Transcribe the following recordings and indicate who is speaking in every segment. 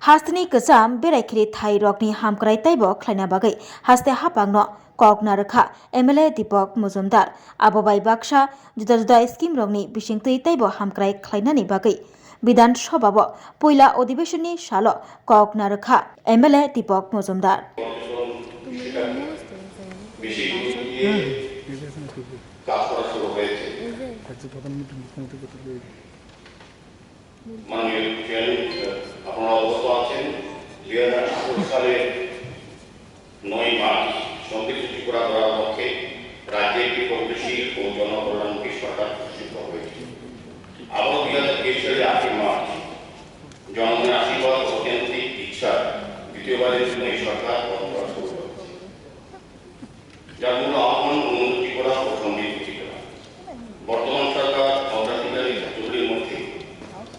Speaker 1: Hastini kesam berakiri thai rokni hamkrai taibo khlaina bagai haste hapangno kokna rakha MLA Deepak Muzumdar abobai baksa juda juda scheme rokni bisingtui taibo hamkrai khlainani bagai বিধান সভাব পয়লা অধিবেশনী সাল kokna rakha MLA Deepak Muzumdar
Speaker 2: আপনারা অবগত আছেন 2018 সালে 9 March সংবিধান ত্রিপুরা করার লক্ষ্যে রাজ্যে একটি প্রগতিশীল ও জনকল্যাণমুখী সরকার প্রতিষ্ঠিত হয়েছে। আবার 2023 সালে 8 মার্চ জনগণের আশীর্বাদ ও কেন্দ্রিক ইচ্ছা দ্বিতীয়বারের জন্য এই সরকার গঠন শুরু করেছে, যার মূল আহ্বান উন্নতি করা ও সমৃদ্ধি করা। বর্তমান সরকার অগ্রাধিকারী ক্ষেত্রগুলির মধ্যে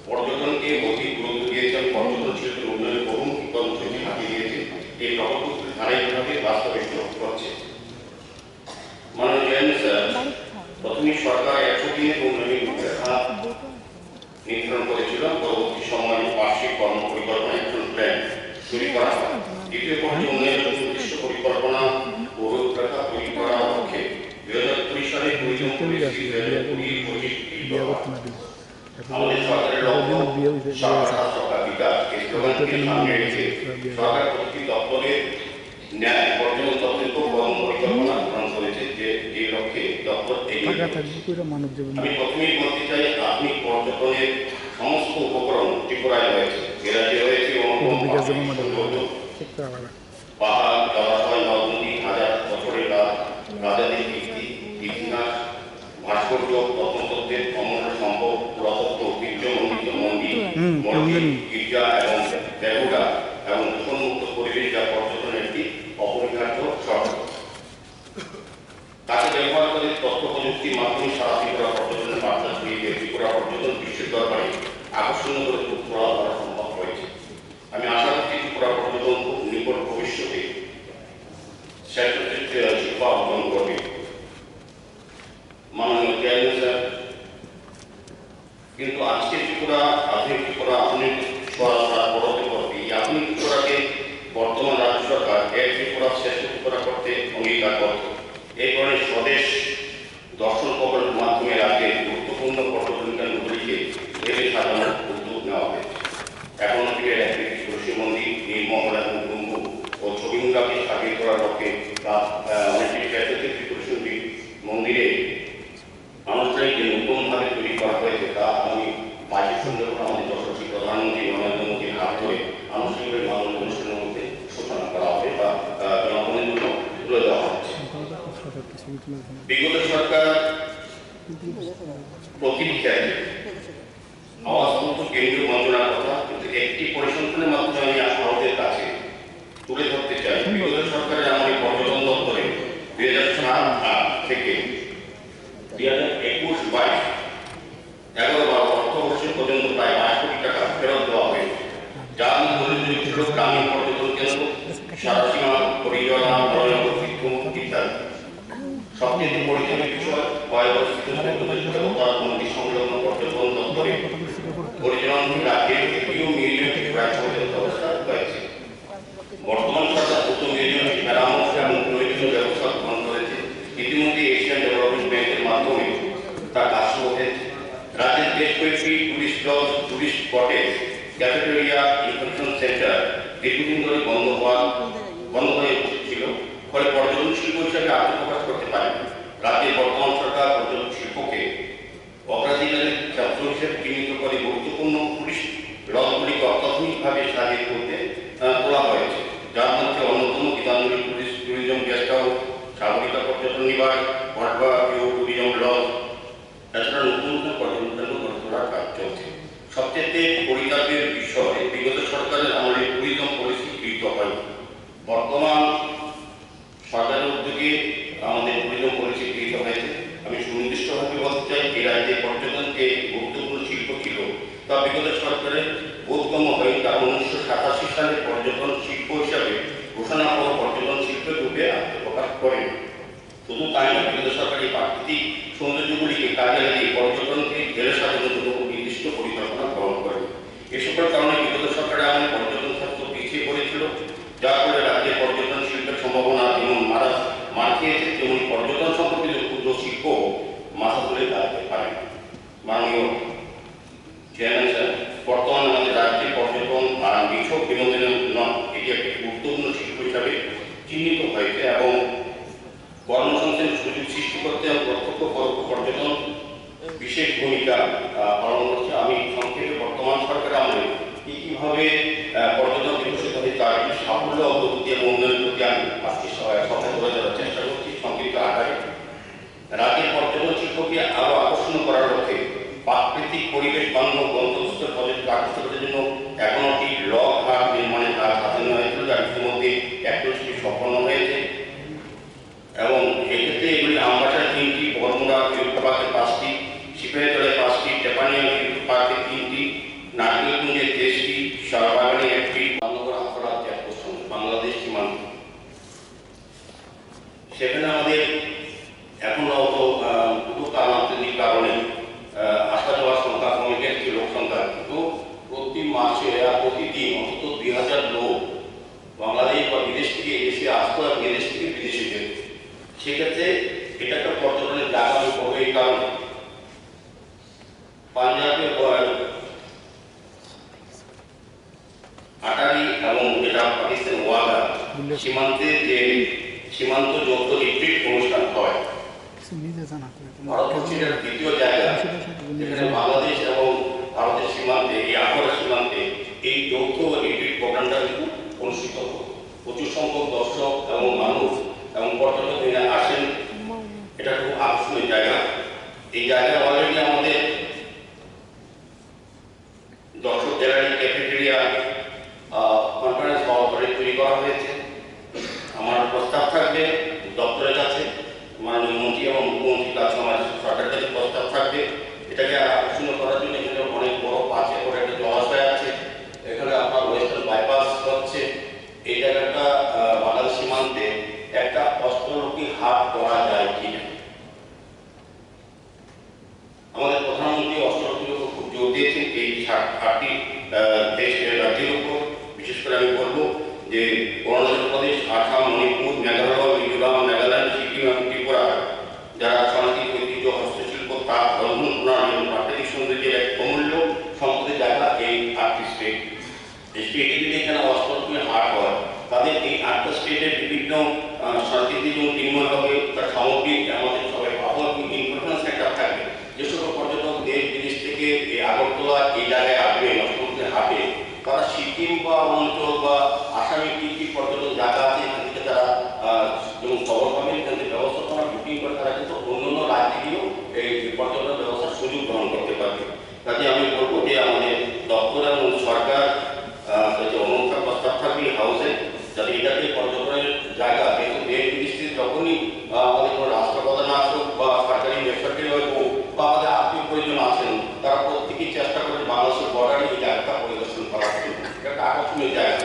Speaker 2: পর্যটনকে অধিক গুরুত্ব দিয়েছেন। পর্যটন শিল্পের উন্নয়নের বহুমুখী কর্মসূচি হাতিয়ে দিয়েছে। এই প্রকল্পগুলি ধারাবাহিকভাবে বাস্তবায়িত হচ্ছে। মাননীয় চেয়ারম্যান স্যার, প্রথমে সরকার 100 দিনের উন্নয়নের রূপরেখা নির্ধারণ করেছিল। পরবর্তী সময়ে বার্ষিক কর্ম পরিকল্পনা অ্যাকশন প্ল্যান তৈরি করা হয়। দ্বিতীয় পর্যায়ে উন্নয়নের নির্দিষ্ট পরিকল্পনা ও রূপরেখা তৈরি করার লক্ষ্যে 2020 সালে আমাদের সরকারের লক্ষ্য সরকার বিকাশ এই স্লোগানকে সামনে রেখে সরকার প্রতি দপ্তরের ন্যায় পর্যটন দপ্তরকে কর্ম পরিকল্পনা গ্রহণ করেছে যে এই লক্ষ্যে দপ্তর আমি প্রথমেই বলতে চাই, আধুনিক পর্যটনের সমস্ত উপকরণ ত্রিপুরায় রয়েছে। এরাজ্যে রয়েছে পাহাড়, জলাশয়, নদ নদী, হাজার বছরের রাজাদের কীর্তি, ইতিহাস, ভাস্কর্য, প্রত্নতত্ত্বের অমূল্য সম্পদ, পুরাতত্ত্ব ঐতিহ্যমণ্ডিত মন্দির, গির্জা এবং দেবতা এবং দূষণমুক্ত পরিবেশ, যা পর্যটনের একটি অপরিহার্য শর্ত। তাকে ব্যবহার করে তথ্য প্রযুক্তির মাধ্যমে সারা ত্রিপুরা পর্যটনের বার্তা ছড়িয়ে দিয়ে ত্রিপুরা পর্যটন বিশ্বের দরবারে আকর্ষণীয় করে তোলা সম্ভব হয়েছে। আমি আশা করছি ত্রিপুরা পর্যটন খুব নিকট ভবিষ্যতে শিল্প অর্জন করবে। মাননীয় চেয়ারম্যান স্যার, কিন্তু আজকে ত্রিপুরা আধুনিক ত্রিপুরা আধুনিক পরবর্তী করতে এই আধুনিক ত্রিপুরাকে বর্তমান রাজ্য সরকার এক ত্রিপুরা শ্রেষ্ঠ ত্রিপুরা করতে অঙ্গীকারবদ্ধ। এই কারণে স্বদেশ দর্শন প্রকল্পের মাধ্যমে রাজ্যের গুরুত্বপূর্ণ পর্যটন কেন্দ্রগুলিকে ভেবে সাজানোর উদ্যোগ নেওয়া হয়েছে। এখন থেকে তুলসী মন্দির, নীলমহল এবং কুম্ভু ও ছবিমুড়াকে সাজিয়ে তোলার লক্ষ্যে অনেকটি তুলসী মন্দিরে আনুষ্ঠানিক যে নতুনভাবে তৈরি করা হয়েছে তা আমি মাঝে সঙ্গে আমাদের যশস্বী প্রধানমন্ত্রী নরেন্দ্র মোদীর হাত ধরে আনুষ্ঠানিকভাবে মাননীয় অনুষ্ঠানের মধ্যে সূচনা করা হবে বা জনগণের জন্য তুলে দেওয়া হচ্ছে। বিগত সরকার প্রতিটি ক্ষেত্রে আওয়াজ মতো কেন্দ্রীয় মন্ত্রণার কথা কিন্তু একটি পরিসংখ্যানের মাধ্যমে আমি ভারতের কাছে তুলে ধরতে চাই। বিগত সরকারের আমাদের পর্যটন দপ্তরে 2007 থেকে 2021-22 11-12 অর্থবর্ষ পর্যন্ত প্রায় 5 কোটি টাকা ফেরত দেওয়া হয়েছে, যার মধ্যে ছিল গ্রামীণ পর্যটন কেন্দ্র, সারাসীমা পরিযোজনা, নরেন্দ্র তীর্থমুখ ইত্যাদি। সবচেয়ে পরিচালিত বিষয় বয়োবস্থিত মন্দির সংলগ্ন পর্যটন দপ্তরে পরিচালনা রাজ্যের তৃতীয় মিউজিয়ামটি প্রায় ব্যবস্থা হয়েছে। বর্তমান সরকার প্রথম মিউজিয়ামটি মেরামত এবং প্রয়োজনীয় ব্যবস্থা গ্রহণ করেছে। ইতিমধ্যে এশিয়ান ডেভেলপমেন্ট ব্যাংকের মাধ্যমে তা কাজ শুরু হয়েছে। রাজ্যের বেশ কয়েকটি tourist lodge, tourist cottage, cafeteria, information centre দীর্ঘদিন ধরে বন্ধ হয়ে ছিল, ফলে পর্যটন শিল্প হিসাবে আত্মপ্রকাশ করতে পারে। রাজ্যের বর্তমান সরকার পর্যটন শিল্পকে অগ্রাধিকারের ক্ষেত্র হিসেবে চিহ্নিত করে গুরুত্বপূর্ণ টুরিস্ট লজগুলিকে অত্যাধুনিকভাবে সাজিয়ে তুলতে তোলা হয়েছে, যার মধ্যে অন্যতম Gitanjali tourism guest house, Sagarika পর্যটন নিবাস, পটবা ভিউ ট্যুরিজম লজ, এছাড়া নতুন নতুন পর্যটন কেন্দ্র গড়ে তোলার কাজ চলছে। সবচেয়ে পরিতাপের বিষয়, বিগত সরকারের আমলে ট্যুরিজম পলিসি গৃহীত হয়। বর্তমান সরকারের উদ্যোগে আমাদের ট্যুরিজম পলিসি গৃহীত হয়েছে। আমি সুনির্দিষ্টভাবে বলতে চাই, এই রাজ্যে পর্যটনকে গুরুত্বপূর্ণ শিল্প ছিল, তা বিগত সরকারের বোধগম্য হয়। কারণ 1987 সালে পর্যটন শিল্প হিসাবে ঘোষণা ও পর্যটন শিল্পের রূপে আত্মপ্রকাশ করেন। শুধু তাই নয়, বিগত সরকারি প্রাকৃতিক সৌন্দর্যগুলিকে কাজে লাগিয়ে পর্যটনকে ঘেরে সাজানোর জন্য নির্দিষ্ট পরিকল্পনা গ্রহণ করেন। এ সকল কারণে বিগত সরকারের আমলে পর্যটন মাননীয় চেয়ারম্যান স্যার, বর্তমানে আমাদের রাজ্যে পর্যটন আর বিশ্ব বিনোদনের জন্য এটি একটি গুরুত্বপূর্ণ শিল্প হিসাবে চিহ্নিত হয়েছে এবং কর্মসংস্থানের সুযোগ সৃষ্টি করতে প্রত্যক্ষ পরোক্ষ পর্যটন বিশেষ ভূমিকা পালন করছে। আমি সংক্ষেপে বর্তমান সরকার আমলে কীভাবে পর্যটন বিকশিত হয়ে তার সাফল্য অগ্রগতি এবং উন্নয়নের প্রতি আমি আজকে সহায় করে দেওয়ার চেষ্টা করছি সংক্ষিপ্ত আকারে। রাজ্যের পর্যটন শিল্পকে আরও আকর্ষণ করার লক্ষ্যে প্রাকৃতিক পরিবেশ বান্ধব গন্তব্যস্থল পর্যটন আকর্ষণের জন্য 11টি লক ঘাট নির্মাণের কাজ হাতে নেওয়া হয়েছিল, যার ইতিমধ্যে 21টি সম্পন্ন হয়েছে এবং এক্ষেত্রে এগুলি আমবাসার 3টি, বরমুড়া বিরুদ্ধ পার্কে 5টি, সিপাহীজলায় 5টি, টেপানিয়া বিরুদ্ধ পার্কে 3টি, নারকেলকুঞ্জে 23টি, শাহবাগানে 1টি, রামনগর আখড়া বাংলাদেশ সীমান্ত। সেখানে আমাদের এখন দুটো কারণান্তরিক কারণে আসা যাওয়ার সংখ্যা কমে গেছে, লোক সংখ্যা, কিন্তু প্রতি মাসে প্রতিদিন অন্তত 2000 লোক বাংলাদেশ বা বিদেশ থেকে এসে আসতো এবং বিদেশ থেকে বিদেশে যেত। সেক্ষেত্রে এটা একটা পর্যটনের জায়গা আমি করবো এই কারণে পাঞ্জাবের আটারি এবং যেটা পাকিস্তান ওয়াগা সীমান্তে যে সীমান্ত যৌথ রিট্রিট অনুষ্ঠান হয়, ভারতবর্ষের দ্বিতীয় জায়গা যেখানে বাংলাদেশ এবং ভারতের সীমান্তে এই আখড়া সীমান্তে এই যৌথ রিট্রিট প্রোগ্রামটা কিন্তু অনুষ্ঠিত হয়। প্রচুর সংখ্যক দর্শক এবং মানুষ এবং পর্যটক আসেন, এটা খুব আকর্ষণীয় জায়গা। এই জায়গায় অলরেডি আমাদের দর্শক গ্যালারি, ক্যাফেটেরিয়া, কনফারেন্স হল তৈরি করা হয়েছে। আমার প্রস্তাব থাকবে দপ্তরের কাছে, মাননীয় মন্ত্রী এবং মুখ্যমন্ত্রীর কাছে আমার সরকারের কাছে প্রস্তাব থাকবে এটাকে আকর্ষণীয় করার জন্য। এখানে অনেক বড় 5 একর একটা জলাশয় আছে, এখানে আপনার ওয়েস্টার্ন বাইপাস হচ্ছে, এই জায়গাটা বাংলাদেশ সীমান্তে একটা অষ্টলোকী হাট করা যায় কিনা। আমাদের প্রধানমন্ত্রী অষ্টলোকীর উপর খুব জোর দিয়েছেন এই হাটটি দেশের রাজ্যের উপর। বিশেষ করে আমি বলবো যে অরুণাচল প্রদেশ, আসাম, মণিপুর, মেঘালয়, মিজোরাম, নাগাল্যান্ড, সিকিম এবং ত্রিপুরা যারা সাংস্কৃতিক ঐতিহ্য, হস্তশিল্প, তাঁত, রন্ধন প্রণালী এবং প্রাকৃতিক সৌন্দর্যের এক অমূল্য সম্পদের জায়গা এই 8টি স্টেট। এই স্টেটে যদি এখানে অষ্টলোকী হাট হয়, তাদের এই 8টা স্টেটের বিভিন্ন সাংস্কৃতিক এবং বিনিময় হবে, তার সামগ্রিক আমাদের সবাই পাবো এবং ইনফরমেশন সেন্টার থাকবে। যে সকল পর্যটক দেশ বিদেশ থেকে এই আগরতলা এই জায়গায় আসবে অষ্টলোকী হাটে, তারা সিকিম বা অঞ্চল বা আসামে কি কি পর্যটন জায়গা আছে এখান থেকে তারা যেমন খবর পাবেন, এখান থেকে ব্যবস্থাপনা বুকিং করে তারা কিন্তু অন্যান্য রাজ্যে গিয়েও এই পর্যটন ব্যবস্থার সুযোগ গ্রহণ করতে পারবে। কাজে আমি বলবো যে আমাদের দপ্তর এবং সরকার অনুমোদন প্রস্তাব থাকবে হাউসে, যাতে এটাকে পর্যটনের জায়গা, যেহেতু দেশ বিদেশ থেকে যখনই আমাদের কোনো রাষ্ট্রপ্রধান আসুক বা সরকারি বেসরকারি হোক বা আমাদের আত্মীয় পরিজন আছেন, তারা প্রত্যেকেই চেষ্টা করে বাংলাদেশের বর্ডারে এই জায়গাটা পরিদর্শন করার জন্য। এটা একটা আকর্ষণীয় জায়গা।